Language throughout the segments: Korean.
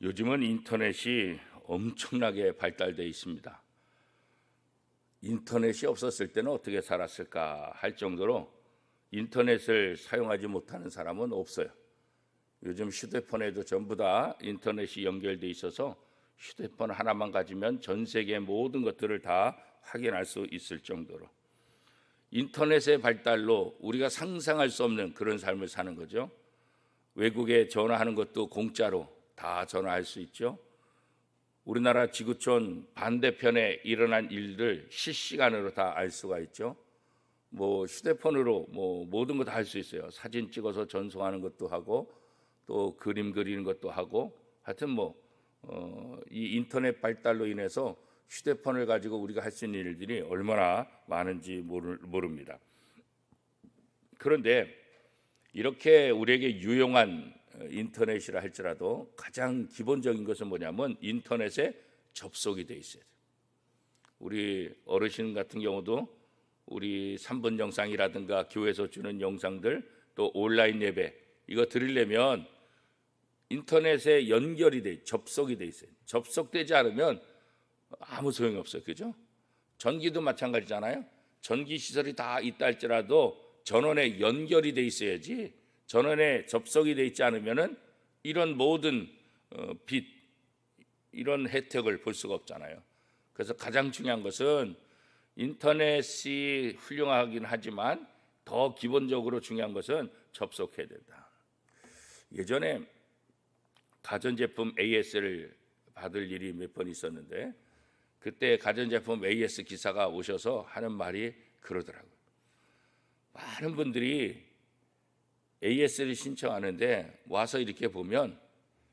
요즘은 인터넷이 엄청나게 발달되어 있습니다. 인터넷이 없었을 때는 어떻게 살았을까 할 정도로 인터넷을 사용하지 못하는 사람은 없어요. 요즘 휴대폰에도 전부 다 인터넷이 연결돼 있어서 휴대폰 하나만 가지면 전 세계 모든 것들을 다 확인할 수 있을 정도로 인터넷의 발달로 우리가 상상할 수 없는 그런 삶을 사는 거죠. 외국에 전화하는 것도 공짜로 다 전화할 수 있죠. 우리나라 지구촌 반대편에 일어난 일들 실시간으로 다 알 수가 있죠. 휴대폰으로 모든 거 다 할 수 있어요. 사진 찍어서 전송하는 것도 하고 또 그림 그리는 것도 하고 하여튼 이 인터넷 발달로 인해서 휴대폰을 가지고 우리가 할 수 있는 일들이 얼마나 많은지 모릅니다. 그런데 이렇게 우리에게 유용한 인터넷이라 할지라도 가장 기본적인 것은 뭐냐면 인터넷에 접속이 돼 있어야 돼요. 우리 어르신 같은 경우도 우리 3분 영상이라든가 교회에서 주는 영상들 또 온라인 예배 이거 드리려면 인터넷에 연결이 돼 접속이 돼 있어요. 접속되지 않으면 아무 소용이 없어요. 그죠? 전기도 마찬가지잖아요. 전기 시설이 다 있다 할지라도 전원에 연결이 돼 있어야지 전원에 접속이 돼 있지 않으면은 이런 모든 빛 이런 혜택을 볼 수가 없잖아요. 그래서 가장 중요한 것은 인터넷이 훌륭하긴 하지만 더 기본적으로 중요한 것은 접속해야 된다. 예전에 가전제품 AS를 받을 일이 몇 번 있었는데 그때 가전제품 AS 기사가 오셔서 하는 말이 그러더라고요. 많은 분들이 AS를 신청하는데 와서 이렇게 보면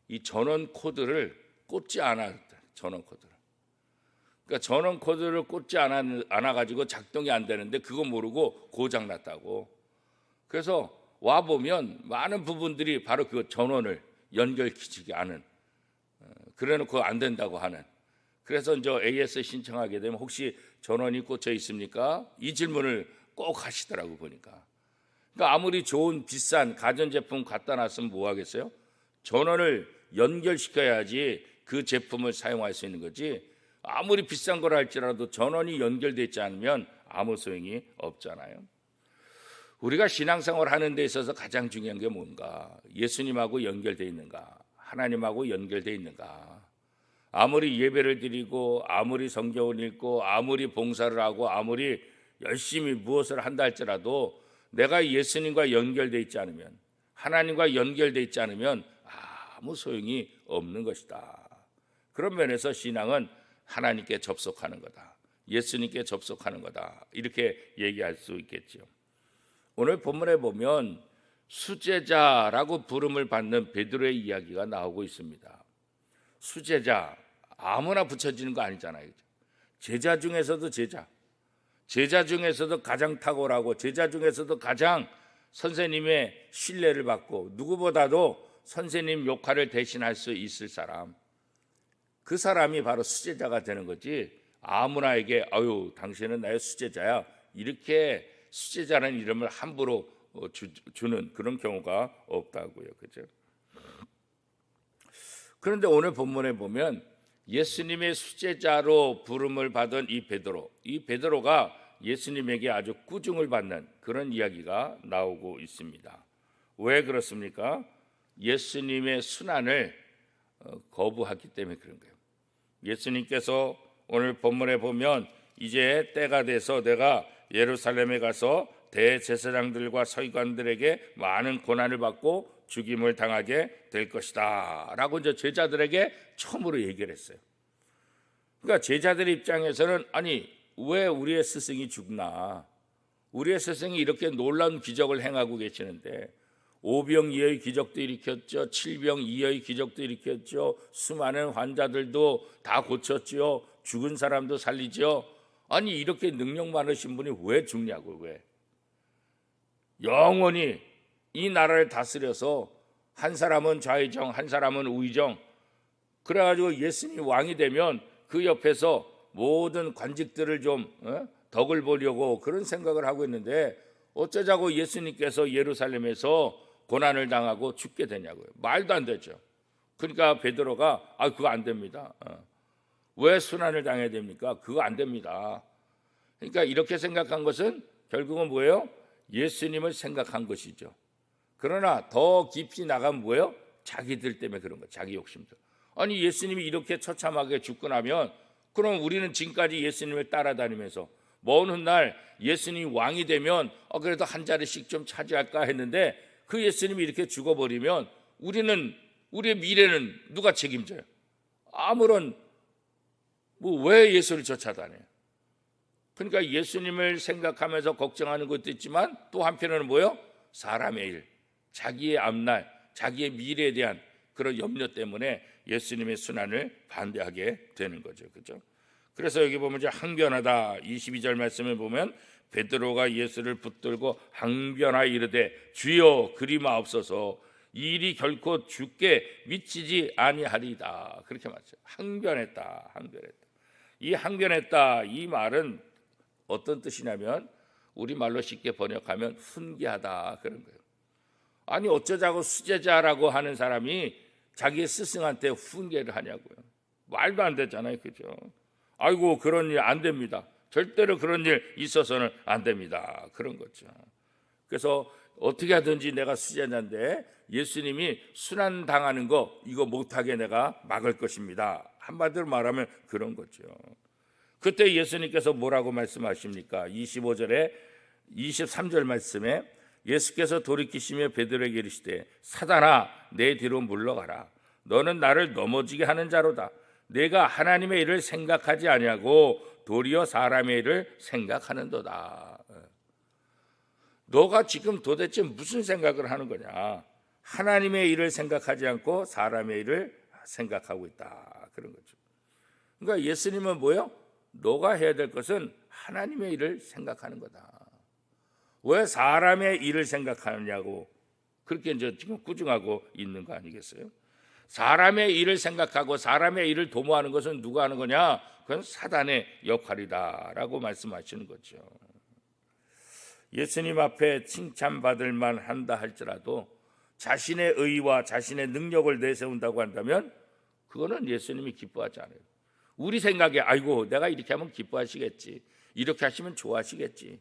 이 전원 코드를 꽂지 않아. 전원 코드를. 그러니까 전원 코드를 꽂지 않아 가지고 작동이 안 되는데 그거 모르고 고장 났다고. 그래서 와 보면 많은 부분들이 바로 그 전원을 연결시키지 않은. 그래놓고 안 된다고 하는. 그래서 이제 AS 신청하게 되면 혹시 전원이 꽂혀 있습니까? 이 질문을 꼭 하시더라고 보니까. 그러니까 아무리 좋은 비싼 가전제품 갖다 놨으면 뭐 하겠어요? 전원을 연결시켜야지 그 제품을 사용할 수 있는 거지. 아무리 비싼 걸 할지라도 전원이 연결되어 있지 않으면 아무 소용이 없잖아요. 우리가 신앙생활 하는 데 있어서 가장 중요한 게 뭔가? 예수님하고 연결되어 있는가? 하나님하고 연결되어 있는가? 아무리 예배를 드리고 아무리 성경을 읽고 아무리 봉사를 하고 아무리 열심히 무엇을 한다 할지라도 내가 예수님과 연결되어 있지 않으면 하나님과 연결되어 있지 않으면 아무 소용이 없는 것이다. 그런 면에서 신앙은 하나님께 접속하는 거다. 예수님께 접속하는 거다. 이렇게 얘기할 수 있겠죠. 오늘 본문에 보면 수제자라고 부름을 받는 베드로의 이야기가 나오고 있습니다. 수제자 아무나 붙여지는 거 아니잖아요. 제자 중에서도 제자 중에서도 가장 탁월하고 제자 중에서도 가장 선생님의 신뢰를 받고 누구보다도 선생님 역할을 대신할 수 있을 사람, 그 사람이 바로 수제자가 되는 거지. 아무나에게 아유 당신은 나의 수제자야 이렇게 수제자라는 이름을 함부로 주는 그런 경우가 없다고요. 그죠? 그런데 오늘 본문에 보면 예수님의 수제자로 부름을 받은 이 베드로가 예수님에게 아주 꾸중을 받는 그런 이야기가 나오고 있습니다. 왜 그렇습니까? 예수님의 순환을 거부하기 때문에 그런 거예요. 예수님께서 오늘 본문에 보면 이제 때가 돼서 내가 예루살렘에 가서 대제사장들과 서기관들에게 많은 고난을 받고 죽임을 당하게 될 것이다 라고 이제 제자들에게 처음으로 얘기를 했어요. 그러니까 제자들 입장에서는 아니 왜 우리의 스승이 죽나? 우리의 스승이 이렇게 놀라운 기적을 행하고 계시는데 오병이어의 기적도 일으켰죠. 칠병이어의 기적도 일으켰죠. 수많은 환자들도 다 고쳤죠. 죽은 사람도 살리죠. 아니 이렇게 능력 많으신 분이 왜 죽냐고. 왜? 영원히 이 나라를 다스려서 한 사람은 좌의정 한 사람은 우의정 그래가지고 예수님이 왕이 되면 그 옆에서 모든 관직들을 좀 덕을 보려고 그런 생각을 하고 있는데 어쩌자고 예수님께서 예루살렘에서 고난을 당하고 죽게 되냐고요. 말도 안 되죠. 그러니까 베드로가 그거 안 됩니다. 왜 순환을 당해야 됩니까? 그거 안 됩니다. 그러니까 이렇게 생각한 것은 결국은 뭐예요? 예수님을 생각한 것이죠. 그러나 더 깊이 나가면 뭐예요? 자기들 때문에 그런 거예요. 자기 욕심들. 아니 예수님이 이렇게 처참하게 죽고 나면 그럼 우리는 지금까지 예수님을 따라다니면서 먼 훗날 예수님이 왕이 되면 그래도 한 자리씩 좀 차지할까 했는데 그 예수님이 이렇게 죽어버리면 우리의 미래는 누가 책임져요? 아무런 왜 예수를 쫓아다녀요? 그러니까 예수님을 생각하면서 걱정하는 것도 있지만 또 한편으로는 뭐예요? 사람의 일, 자기의 앞날, 자기의 미래에 대한 그런 염려 때문에 예수님의 순환을 반대하게 되는 거죠. 그렇죠? 그래서 여기 보면 이제 항변하다 22절 말씀을 보면 베드로가 예수를 붙들고 항변하여 이르되 주여 그리 마옵소서 이 일이 결코 주께 미치지 아니하리이다. 그렇게 말했어요. 항변했다. 이 항변했다 이 말은 어떤 뜻이냐면 우리말로 쉽게 번역하면 훈계하다 그런 거예요. 아니 어쩌자고 수제자라고 하는 사람이 자기의 스승한테 훈계를 하냐고요. 말도 안 되잖아요. 그죠? 아이고 그런 일 안 됩니다. 절대로 그런 일 있어서는 안 됩니다. 그런 거죠. 그래서 어떻게 하든지 내가 수제자인데 예수님이 순환당하는 거 이거 못하게 내가 막을 것입니다. 한마디로 말하면 그런 거죠. 그때 예수님께서 뭐라고 말씀하십니까? 25절에 23절 말씀에 예수께서 돌이키시며 베드로에게 이르시되 사단아 내 뒤로 물러가라. 너는 나를 넘어지게 하는 자로다. 내가 하나님의 일을 생각하지 아니하고 도리어 사람의 일을 생각하는도다. 너가 지금 도대체 무슨 생각을 하는 거냐? 하나님의 일을 생각하지 않고 사람의 일을 생각하고 있다. 그런 거죠. 그러니까 예수님은 뭐예요? 너가 해야 될 것은 하나님의 일을 생각하는 거다. 왜 사람의 일을 생각하느냐고 그렇게 이제 지금 꾸중하고 있는 거 아니겠어요? 사람의 일을 생각하고 사람의 일을 도모하는 것은 누가 하는 거냐? 그건 사단의 역할이다라고 말씀하시는 거죠. 예수님 앞에 칭찬받을 만한다 할지라도 자신의 의와 자신의 능력을 내세운다고 한다면 그거는 예수님이 기뻐하지 않아요. 우리 생각에 아이고 내가 이렇게 하면 기뻐하시겠지, 이렇게 하시면 좋아하시겠지.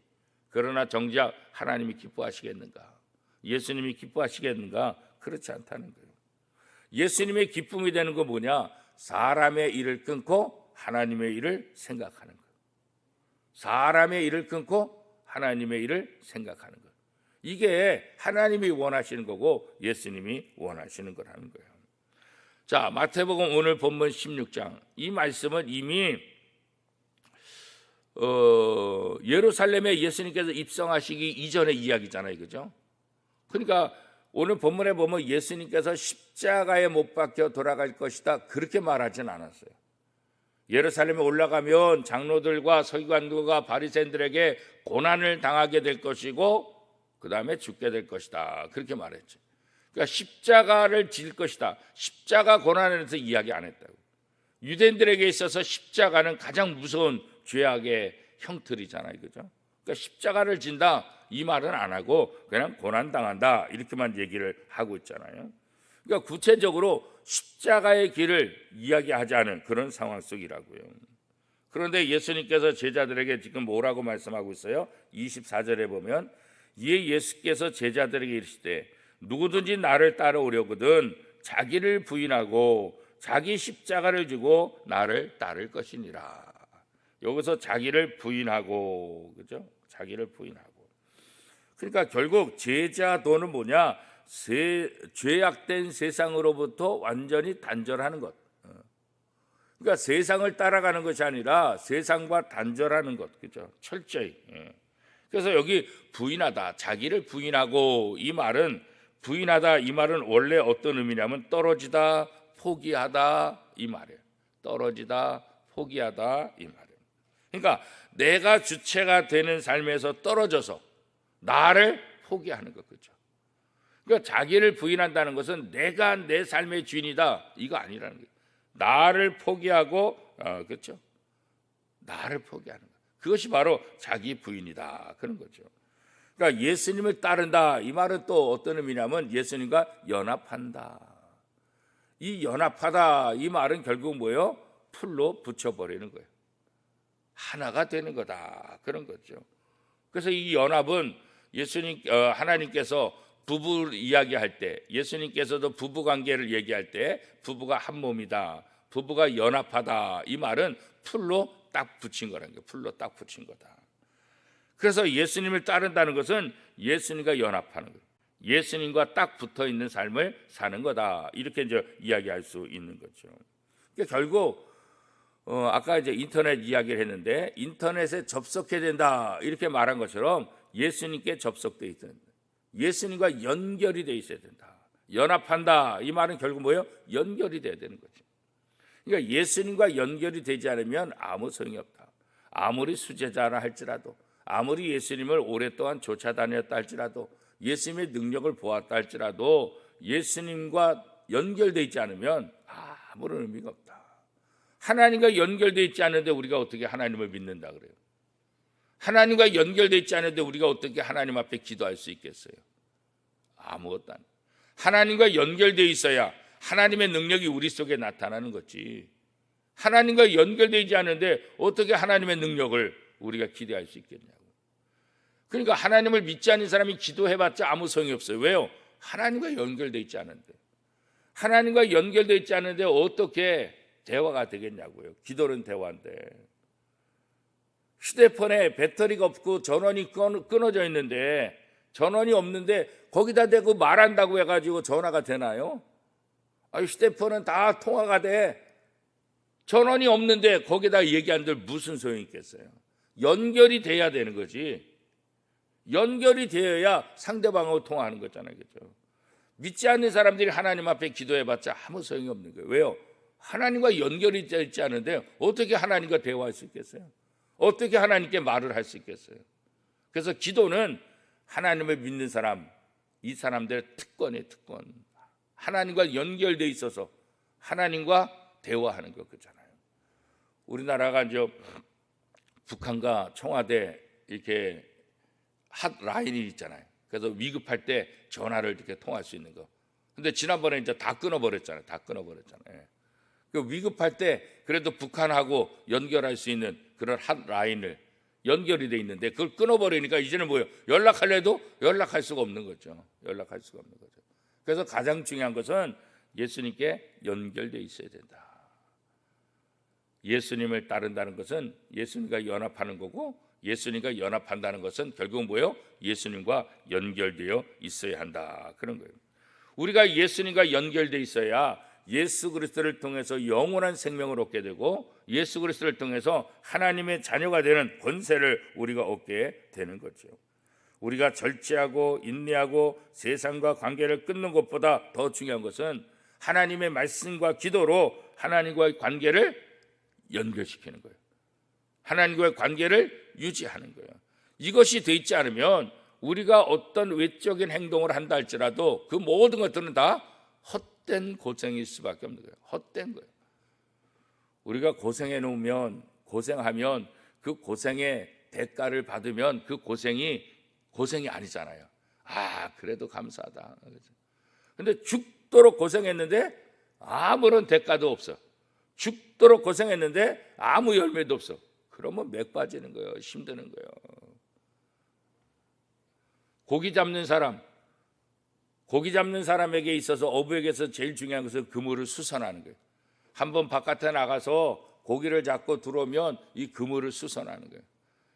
그러나 정작 하나님이 기뻐하시겠는가? 예수님이 기뻐하시겠는가? 그렇지 않다는 거예요. 예수님의 기쁨이 되는 거 뭐냐? 사람의 일을 끊고 하나님의 일을 생각하는 거예요. 사람의 일을 끊고 하나님의 일을 생각하는 거예요. 이게 하나님이 원하시는 거고 예수님이 원하시는 거라는 거예요. 자, 마태복음 오늘 본문 16장 이 말씀은 이미 예루살렘에 예수님께서 입성하시기 이전의 이야기잖아요. 그죠? 그러니까 오늘 본문에 보면 예수님께서 십자가에 못 박혀 돌아갈 것이다 그렇게 말하진 않았어요. 예루살렘에 올라가면 장로들과 서기관들과 바리새인들에게 고난을 당하게 될 것이고 그 다음에 죽게 될 것이다 그렇게 말했죠. 그러니까 십자가를 질 것이다, 십자가 고난에 대해서 이야기 안 했다고. 유대인들에게 있어서 십자가는 가장 무서운 죄악의 형틀이잖아요. 그죠? 그러니까 십자가를 진다 이 말은 안 하고 그냥 고난당한다 이렇게만 얘기를 하고 있잖아요. 그러니까 구체적으로 십자가의 길을 이야기하지 않은 그런 상황 속이라고요. 그런데 예수님께서 제자들에게 지금 뭐라고 말씀하고 있어요? 24절에 보면 이에 예수께서 제자들에게 이르시되 누구든지 나를 따라오려거든 자기를 부인하고 자기 십자가를 지고 나를 따를 것이니라. 여기서 자기를 부인하고, 그죠? 자기를 부인하고. 그러니까 결국 제자도는 뭐냐? 죄악된 세상으로부터 완전히 단절하는 것. 그러니까 세상을 따라가는 것이 아니라 세상과 단절하는 것, 그죠? 철저히. 그래서 여기 부인하다, 자기를 부인하고 이 말은 부인하다 이 말은 원래 어떤 의미냐면 떨어지다, 포기하다 이 말이에요. 떨어지다, 포기하다 이 말이에요. 그러니까 내가 주체가 되는 삶에서 떨어져서 나를 포기하는 것, 그렇죠? 그러니까 자기를 부인한다는 것은 내가 내 삶의 주인이다 이거 아니라는 거예요. 나를 포기하고 그렇죠? 나를 포기하는 것. 그것이 바로 자기 부인이다 그런 거죠. 그러니까 예수님을 따른다 이 말은 또 어떤 의미냐면 예수님과 연합한다. 이 연합하다 이 말은 결국 뭐예요? 풀로 붙여버리는 거예요. 하나가 되는 거다 그런 거죠. 그래서 이 연합은 하나님께서 부부 이야기할 때, 예수님께서도 부부 관계를 얘기할 때 부부가 한 몸이다, 부부가 연합하다 이 말은 풀로 딱 붙인 거라는 거예요. 풀로 딱 붙인 거다. 그래서 예수님을 따른다는 것은 예수님과 연합하는 거예요. 예수님과 딱 붙어 있는 삶을 사는 거다. 이렇게 이제 이야기할 수 있는 거죠. 그러니까 결국 아까 이제 인터넷 이야기를 했는데 인터넷에 접속해야 된다 이렇게 말한 것처럼 예수님께 접속돼 있어야 된다. 예수님과 연결이 돼 있어야 된다. 연합한다 이 말은 결국 뭐예요? 연결이 돼야 되는 거죠. 그러니까 예수님과 연결이 되지 않으면 아무 소용이 없다. 아무리 수제자라 할지라도, 아무리 예수님을 오랫동안 쫓아다녔다 할지라도, 예수님의 능력을 보았다 할지라도 예수님과 연결돼 있지 않으면 아무런 의미가 없다. 하나님과 연결돼 있지 않은데 우리가 어떻게 하나님을 믿는다 그래요? 하나님과 연결돼 있지 않은데 우리가 어떻게 하나님 앞에 기도할 수 있겠어요? 아무것도 안. 하나님과 연결돼 있어야 하나님의 능력이 우리 속에 나타나는 거지. 하나님과 연결돼 있지 않은데 어떻게 하나님의 능력을 우리가 기대할 수 있겠냐고. 그러니까 하나님을 믿지 않는 사람이 기도해봤자 아무 소용이 없어요. 왜요? 하나님과 연결돼 있지 않은데. 하나님과 연결돼 있지 않은데 어떻게 대화가 되겠냐고요. 기도는 대화인데. 휴대폰에 배터리가 없고 전원이 끊어져 있는데, 전원이 없는데 거기다 대고 말한다고 해가지고 전화가 되나요? 휴대폰은 다 통화가 돼. 전원이 없는데 거기다 얘기한들 무슨 소용이 있겠어요? 연결이 돼야 되는 거지. 연결이 되어야 상대방하고 통화하는 거잖아요. 그렇죠? 믿지 않는 사람들이 하나님 앞에 기도해봤자 아무 소용이 없는 거예요. 왜요? 하나님과 연결이 되어 있지 않은데 어떻게 하나님과 대화할 수 있겠어요? 어떻게 하나님께 말을 할 수 있겠어요? 그래서 기도는 하나님을 믿는 사람, 이 사람들의 특권이에요. 특권. 하나님과 연결되어 있어서 하나님과 대화하는 거 그렇잖아요. 우리나라가 이제 북한과 청와대 이렇게 핫라인이 있잖아요. 그래서 위급할 때 전화를 이렇게 통할 수 있는 거. 근데 지난번에 이제 다 끊어버렸잖아요. 다 끊어버렸잖아요. 그 위급할 때 그래도 북한하고 연결할 수 있는 그런 핫라인을 연결이 돼 있는데 그걸 끊어버리니까 이제는 뭐예요? 연락하려 해도 연락할 수가 없는 거죠. 연락할 수가 없는 거죠. 그래서 가장 중요한 것은 예수님께 연결되어 있어야 된다. 예수님을 따른다는 것은 예수님과 연합하는 거고, 예수님과 연합한다는 것은 결국은 뭐예요? 예수님과 연결되어 있어야 한다. 그런 거예요. 우리가 예수님과 연결되어 있어야 예수 그리스도를 통해서 영원한 생명을 얻게 되고, 예수 그리스도를 통해서 하나님의 자녀가 되는 권세를 우리가 얻게 되는 거죠. 우리가 절제하고 인내하고 세상과 관계를 끊는 것보다 더 중요한 것은 하나님의 말씀과 기도로 하나님과의 관계를 연결시키는 거예요. 하나님과의 관계를 유지하는 거예요. 이것이 돼 있지 않으면 우리가 어떤 외적인 행동을 한다 할지라도 그 모든 것들은 다 헛된 고생일 수밖에 없는 거예요. 헛된 거예요. 우리가 고생해 놓으면, 고생하면 그 고생의 대가를 받으면 그 고생이 아니잖아요. 그래도 감사하다. 근데 죽도록 고생했는데 아무런 대가도 없어. 죽도록 고생했는데 아무 열매도 없어. 그러면 맥 빠지는 거예요. 힘드는 거예요. 고기 잡는 사람에게 있어서 어부에게서 제일 중요한 것은 그물을 수선하는 거예요. 한번 바깥에 나가서 고기를 잡고 들어오면 이 그물을 수선하는 거예요.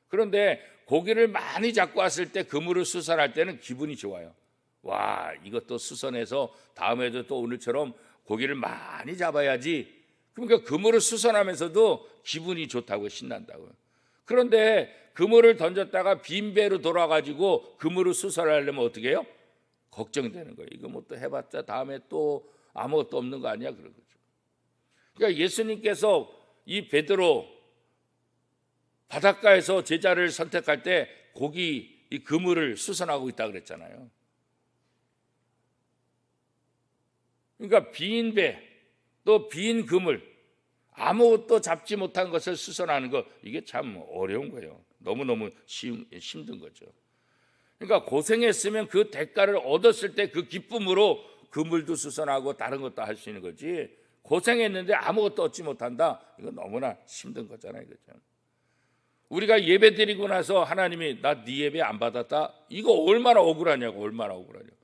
그런데 고기를 많이 잡고 왔을 때 그물을 수선할 때는 기분이 좋아요. 와, 이것도 수선해서 다음에도 또 오늘처럼 고기를 많이 잡아야지. 그러니까 그물을 수선하면서도 기분이 좋다고 신난다고요. 그런데 그물을 던졌다가 빈 배로 돌아가지고 그물을 수선하려면 어떻게 해요? 걱정되는 거예요. 이거 뭐 또 해봤자 다음에 또 아무것도 없는 거 아니야? 그런 거죠. 그러니까 예수님께서 이 베드로 바닷가에서 제자를 선택할 때 이 그물을 수선하고 있다 그랬잖아요. 그러니까 빈 배, 또 빈 그물, 아무것도 잡지 못한 것을 수선하는 거, 이게 참 어려운 거예요. 너무너무 힘든 거죠. 그러니까 고생했으면 그 대가를 얻었을 때 그 기쁨으로 그물도 수선하고 다른 것도 할 수 있는 거지. 고생했는데 아무것도 얻지 못한다. 이거 너무나 힘든 거잖아요. 그죠? 우리가 예배 드리고 나서 하나님이 나 네 예배 안 받았다. 이거 얼마나 억울하냐고. 얼마나 억울하냐고.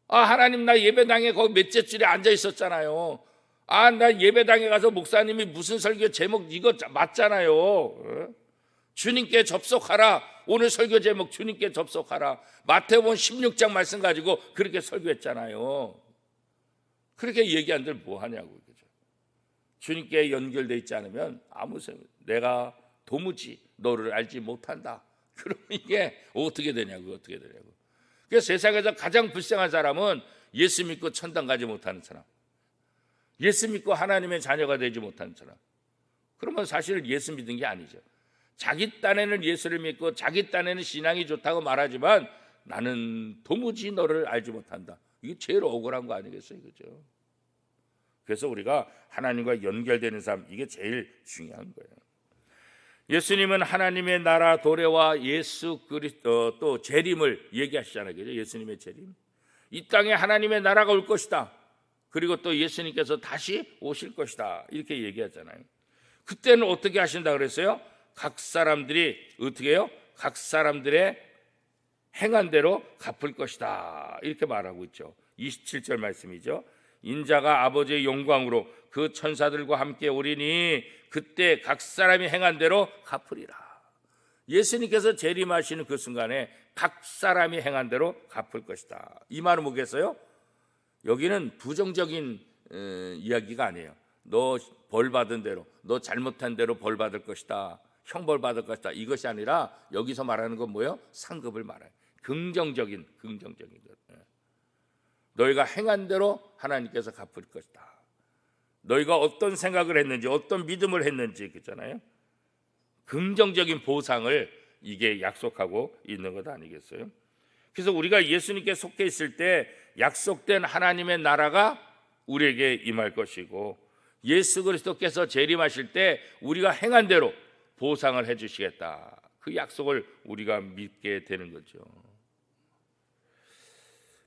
하나님 나 예배당에 거기 몇째 줄에 앉아 있었잖아요. 나 예배당에 가서 목사님이 무슨 설교 제목 이거 맞잖아요. 주님께 접속하라. 오늘 설교 제목 주님께 접속하라. 마태복음 16장 말씀 가지고 그렇게 설교했잖아요. 그렇게 얘기한들 뭐 하냐고. 그죠? 주님께 연결돼 있지 않으면 아무 생각. 내가 도무지 너를 알지 못한다. 그러면 이게 어떻게 되냐고. 어떻게 되냐고. 그래서 세상에서 가장 불쌍한 사람은 예수 믿고 천당 가지 못하는 사람, 예수 믿고 하나님의 자녀가 되지 못하는 사람. 그러면 사실 예수 믿은 게 아니죠. 자기 딴에는 예수를 믿고 자기 딴에는 신앙이 좋다고 말하지만 나는 도무지 너를 알지 못한다. 이게 제일 억울한 거 아니겠어요? 그죠? 그래서 우리가 하나님과 연결되는 삶, 이게 제일 중요한 거예요. 예수님은 하나님의 나라 도래와 예수 그리스도 또 재림을 얘기하시잖아요. 그죠? 예수님의 재림. 이 땅에 하나님의 나라가 올 것이다. 그리고 또 예수님께서 다시 오실 것이다. 이렇게 얘기하잖아요. 그때는 어떻게 하신다 그랬어요? 각 사람들이 어떻게 해요? 각 사람들의 행한 대로 갚을 것이다. 이렇게 말하고 있죠. 27절 말씀이죠. 인자가 아버지의 영광으로 그 천사들과 함께 오리니 그때 각 사람이 행한 대로 갚으리라. 예수님께서 재림하시는 그 순간에 각 사람이 행한 대로 갚을 것이다. 이 말은 뭐겠어요? 여기는 부정적인 이야기가 아니에요. 너 벌 받은 대로, 너 잘못한 대로 벌 받을 것이다. 형벌 받을 것이다. 이것이 아니라 여기서 말하는 건 뭐예요? 상급을 말해요. 긍정적인 것. 너희가 행한 대로 하나님께서 갚을 것이다. 너희가 어떤 생각을 했는지, 어떤 믿음을 했는지, 그렇잖아요. 긍정적인 보상을 이게 약속하고 있는 것 아니겠어요? 그래서 우리가 예수님께 속해 있을 때 약속된 하나님의 나라가 우리에게 임할 것이고, 예수 그리스도께서 재림하실 때 우리가 행한 대로 보상을 해주시겠다. 그 약속을 우리가 믿게 되는 거죠.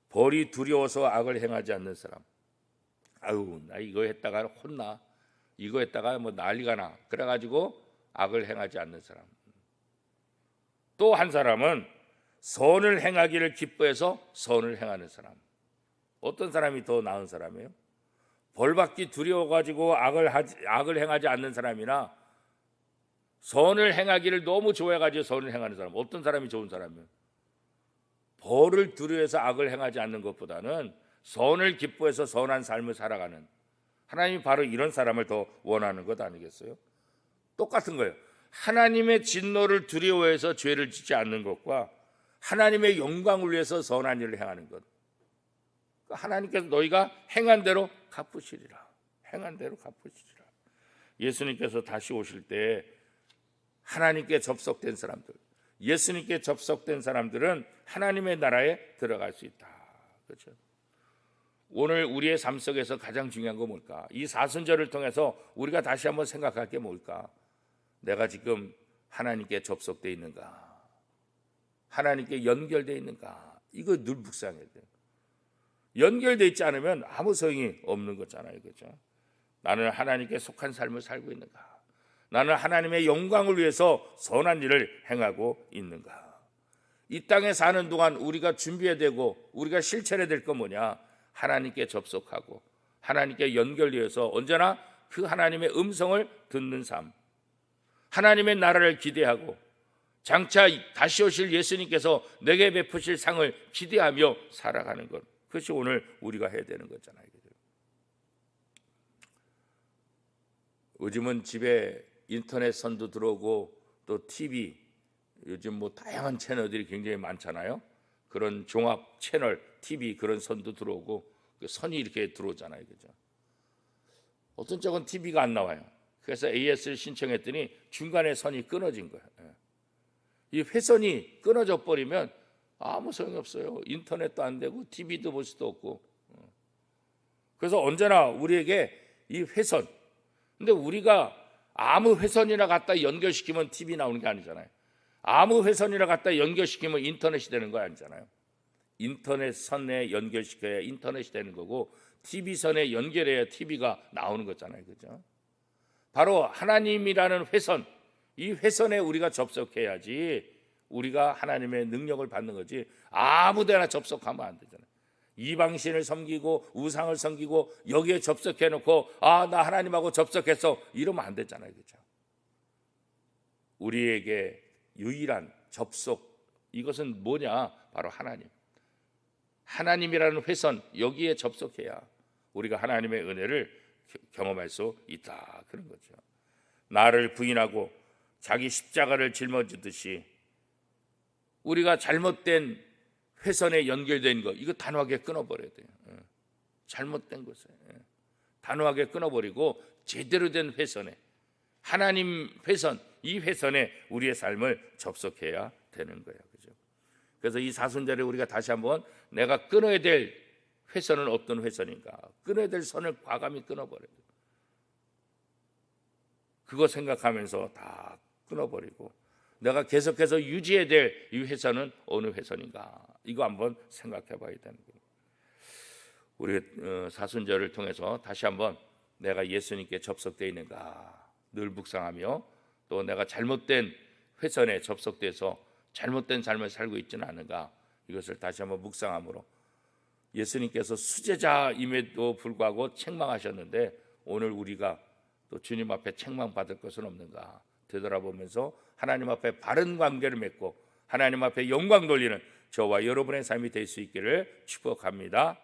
벌이 두려워서 악을 행하지 않는 사람. 나 이거 했다가 혼나. 이거 했다가 뭐 난리가 나. 그래가지고 악을 행하지 않는 사람. 또 한 사람은 선을 행하기를 기뻐해서 선을 행하는 사람. 어떤 사람이 더 나은 사람이에요? 벌받기 두려워가지고 악을 행하지 않는 사람이나 선을 행하기를 너무 좋아해가지고 선을 행하는 사람. 어떤 사람이 좋은 사람이에요? 벌을 두려워해서 악을 행하지 않는 것보다는 선을 기뻐해서 선한 삶을 살아가는, 하나님이 바로 이런 사람을 더 원하는 것 아니겠어요? 똑같은 거예요. 하나님의 진노를 두려워해서 죄를 짓지 않는 것과 하나님의 영광을 위해서 선한 일을 행하는 것. 하나님께서 너희가 행한 대로 갚으시리라. 행한 대로 갚으시리라. 예수님께서 다시 오실 때 하나님께 접속된 사람들, 예수님께 접속된 사람들은 하나님의 나라에 들어갈 수 있다. 그렇죠? 오늘 우리의 삶 속에서 가장 중요한 건 뭘까? 이 사순절을 통해서 우리가 다시 한번 생각할 게 뭘까? 내가 지금 하나님께 접속되어 있는가? 하나님께 연결되어 있는가? 이거 늘 묵상해야 돼요. 연결되어 있지 않으면 아무 소용이 없는 거잖아요. 그렇죠? 나는 하나님께 속한 삶을 살고 있는가? 나는 하나님의 영광을 위해서 선한 일을 행하고 있는가? 이 땅에 사는 동안 우리가 준비해야 되고 우리가 실천해야 될 건 뭐냐? 하나님께 접속하고 하나님께 연결되어서 언제나 그 하나님의 음성을 듣는 삶, 하나님의 나라를 기대하고 장차 다시 오실 예수님께서 내게 베푸실 상을 기대하며 살아가는 것, 그것이 오늘 우리가 해야 되는 거잖아요. 요즘은 집에 인터넷 선도 들어오고 또 TV, 요즘 뭐 다양한 채널들이 굉장히 많잖아요. 그런 종합 채널, TV 그런 선도 들어오고 선이 이렇게 들어오잖아요. 그죠? 어떤 쪽은 TV가 안 나와요. 그래서 AS를 신청했더니 중간에 선이 끊어진 거예요. 이 회선이 끊어져 버리면 아무 소용이 없어요. 인터넷도 안 되고 TV도 볼 수도 없고. 그래서 언제나 우리에게 이 회선, 근데 우리가 아무 회선이나 갖다 연결시키면 TV 나오는 게 아니잖아요. 아무 회선이나 갖다 연결시키면 인터넷이 되는 거 아니잖아요. 인터넷 선에 연결시켜야 인터넷이 되는 거고 TV 선에 연결해야 TV가 나오는 거잖아요. 그죠? 바로 하나님이라는 회선, 이 회선에 우리가 접속해야지 우리가 하나님의 능력을 받는 거지 아무데나 접속하면 안 되잖아요. 이방신을 섬기고 우상을 섬기고 여기에 접속해 놓고 나 하나님하고 접속했어 이러면 안 되잖아요. 그죠? 우리에게 유일한 접속 이것은 뭐냐? 바로 하나님. 하나님이라는 회선 여기에 접속해야 우리가 하나님의 은혜를 경험할 수 있다 그런 거죠. 나를 부인하고 자기 십자가를 짊어지듯이 우리가 잘못된 회선에 연결된 거 이거 단호하게 끊어버려야 돼요. 잘못된 것에 단호하게 끊어버리고 제대로 된 회선에 하나님 회선 이 회선에 우리의 삶을 접속해야 되는 거예요. 그죠? 그래서 이 사순절에 우리가 다시 한번 내가 끊어야 될 회선은 어떤 회선인가? 끊어야 될 선을 과감히 끊어버려요. 그거 생각하면서 다 끊어버리고 내가 계속해서 유지해야 될 이 회선은 어느 회선인가? 이거 한번 생각해 봐야 되는 거예요. 우리 사순절을 통해서 다시 한번 내가 예수님께 접속되어 있는가 늘 묵상하며 또 내가 잘못된 회선에 접속돼서 잘못된 삶을 살고 있지는 않은가 이것을 다시 한번 묵상함으로 예수님께서 수제자임에도 불구하고 책망하셨는데 오늘 우리가 또 주님 앞에 책망받을 것은 없는가 되돌아보면서 하나님 앞에 바른 관계를 맺고 하나님 앞에 영광 돌리는 저와 여러분의 삶이 될 수 있기를 축복합니다.